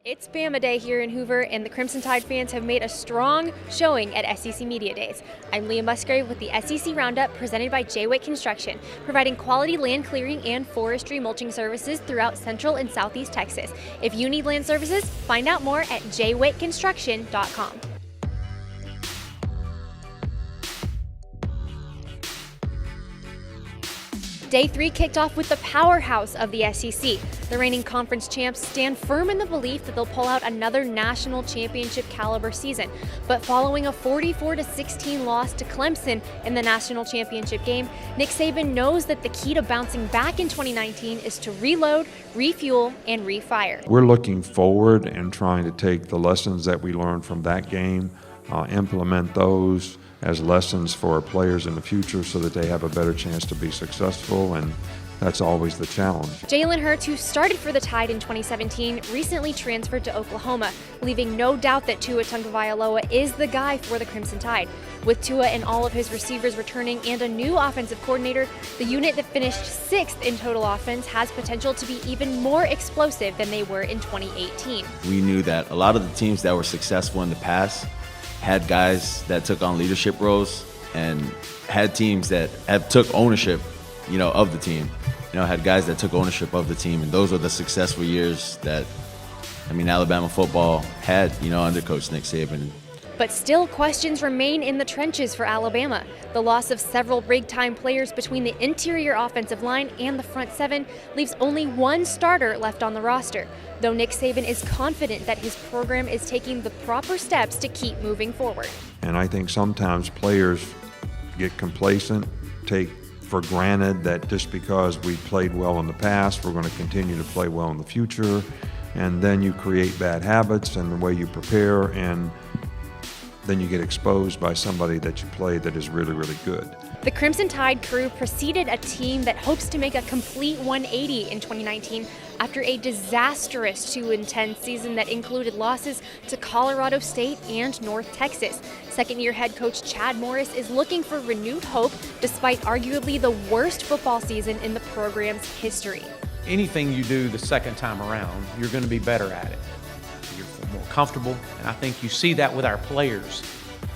It's Bama Day here in Hoover, and the Crimson Tide fans have made a strong showing at SEC Media Days. I'm Leah Musgrave with the SEC Roundup presented by Jay Witt Construction, providing quality land clearing and forestry mulching services throughout Central and Southeast Texas. If you need land services, find out more at jwittconstruction.com. Day 3 kicked off with the powerhouse of the SEC. The reigning conference champs stand firm in the belief that they'll pull out another national championship caliber season. But following a 44-16 loss to Clemson in the national championship game, Nick Saban knows that the key to bouncing back in 2019 is to reload, refuel, and refire. We're looking forward and trying to take the lessons that we learned from that game, implement those as lessons for our players in the future so that they have a better chance to be successful, and that's always the challenge. Jalen Hurts, who started for the Tide in 2017, recently transferred to Oklahoma, leaving no doubt that Tua Tagovailoa is the guy for the Crimson Tide. With Tua and all of his receivers returning and a new offensive coordinator, the unit that finished 6th in total offense has potential to be even more explosive than they were in 2018. We knew that a lot of the teams that were successful in the past had guys that took on leadership roles and had teams that have took ownership, of the team. Had guys that took ownership of the team, and those were the successful years that, Alabama football had, under Coach Nick Saban. But still, questions remain in the trenches for Alabama. The loss of several big-time players between the interior offensive line and the front seven leaves only one starter left on the roster, though Nick Saban is confident that his program is taking the proper steps to keep moving forward. And I think sometimes players get complacent, take for granted that just because we played well in the past, we're going to continue to play well in the future, and then you create bad habits and the way you prepare, and then you get exposed by somebody that you play that is really, really good. The Crimson Tide crew preceded a team that hopes to make a complete 180 in 2019 after a disastrous 2-10 season that included losses to Colorado State and North Texas. Second-year head coach Chad Morris is looking for renewed hope despite arguably the worst football season in the program's history. Anything you do the second time around, you're going to be better at it. You're more comfortable, and I think you see that with our players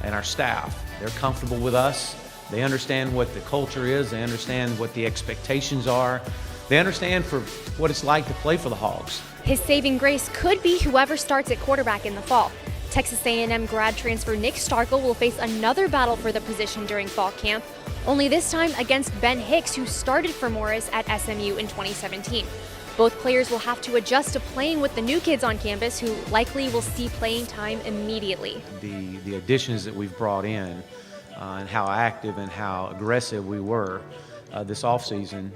and our staff. They're comfortable with us. They understand what the culture is. They understand what the expectations are. They understand for what it's like to play for the Hogs. His saving grace could be whoever starts at quarterback in the fall. Texas A&M grad transfer Nick Starkel will face another battle for the position during fall camp, only this time against Ben Hicks, who started for Morris at SMU in 2017. Both players will have to adjust to playing with the new kids on campus, who likely will see playing time immediately. The additions that we've brought in and how active and how aggressive we were this offseason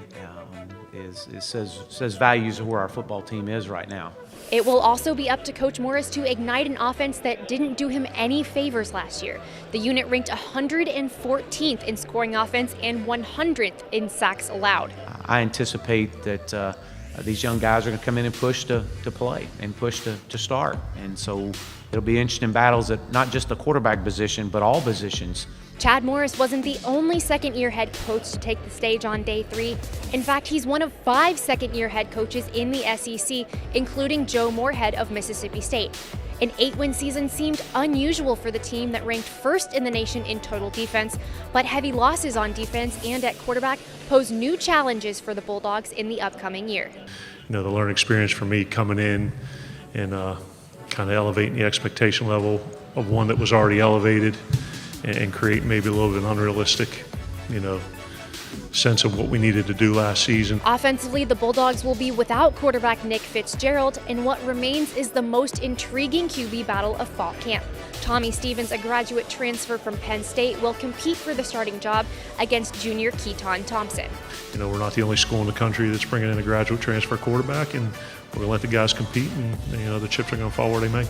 says values of where our football team is right now. It will also be up to Coach Morris to ignite an offense that didn't do him any favors last year. The unit ranked 114th in scoring offense and 100th in sacks allowed. I anticipate that these young guys are going to come in and push to play and push to start. And so it'll be interesting battles at not just the quarterback position, but all positions. Chad Morris wasn't the only second-year head coach to take the stage on day 3. In fact, he's one of 5 second-year head coaches in the SEC, including Joe Moorhead of Mississippi State. An 8-win season seemed unusual for the team that ranked first in the nation in total defense, but heavy losses on defense and at quarterback pose new challenges for the Bulldogs in the upcoming year. The learning experience for me coming in and kind of elevating the expectation level of one that was already elevated and create maybe a little bit of an unrealistic, sense of what we needed to do last season. Offensively, the Bulldogs will be without quarterback Nick Fitzgerald, and what remains is the most intriguing QB battle of fall camp. Tommy Stevens, a graduate transfer from Penn State, will compete for the starting job against junior Keaton Thompson. We're not the only school in the country that's bringing in a graduate transfer quarterback, and we're going to let the guys compete, and the chips are going to fall where they may.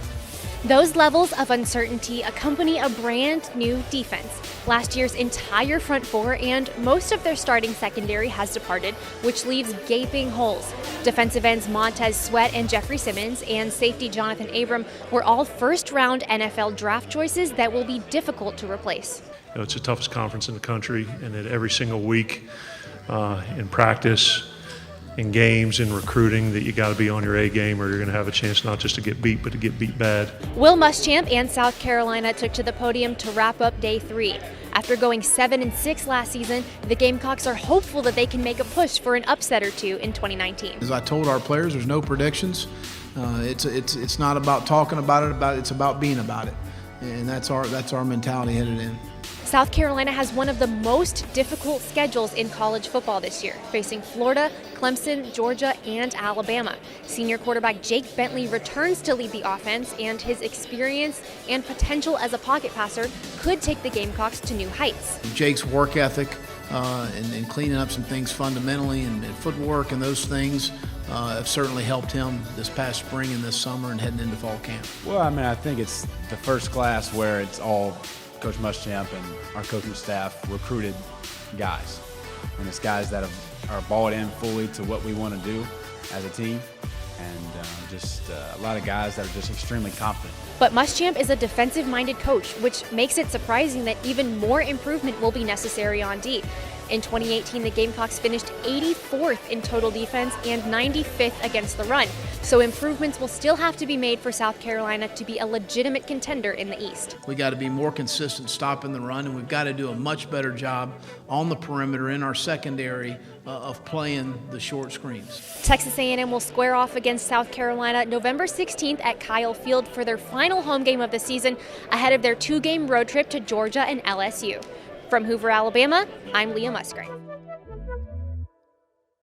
Those levels of uncertainty accompany a brand new defense. Last year's entire front four and most of their starting secondary has departed, which leaves gaping holes. Defensive ends Montez Sweat and Jeffrey Simmons and safety Jonathan Abram were all first-round NFL draft choices that will be difficult to replace. It's the toughest conference in the country, and that every single week in practice, in games and recruiting that you got to be on your A game, or you're going to have a chance not just to get beat, but to get beat bad. Will Muschamp and South Carolina took to the podium to wrap up day 3. After going 7-6 last season, the Gamecocks are hopeful that they can make a push for an upset or two in 2019. As I told our players, there's no predictions. It's not about talking about it, it's about being about it, and that's our mentality headed in. South Carolina has one of the most difficult schedules in college football this year, facing Florida, Clemson, Georgia, and Alabama. Senior quarterback Jake Bentley returns to lead the offense, and his experience and potential as a pocket passer could take the Gamecocks to new heights. Jake's work ethic and cleaning up some things fundamentally and footwork and those things have certainly helped him this past spring and this summer and heading into fall camp. Well, I mean, I think it's the first class where it's all Coach Muschamp and our coaching staff recruited guys. And it's guys that are bought in fully to what we want to do as a team. And just a lot of guys that are just extremely confident. But Muschamp is a defensive-minded coach, which makes it surprising that even more improvement will be necessary on D. In 2018, the Gamecocks finished 84th in total defense and 95th against the run. So improvements will still have to be made for South Carolina to be a legitimate contender in the East. We got to be more consistent stopping the run, and we've got to do a much better job on the perimeter in our secondary of playing the short screens. Texas A&M will square off against South Carolina November 16th at Kyle Field for their final home game of the season ahead of their 2-game road trip to Georgia and LSU. From Hoover, Alabama, I'm Leah Musgrave.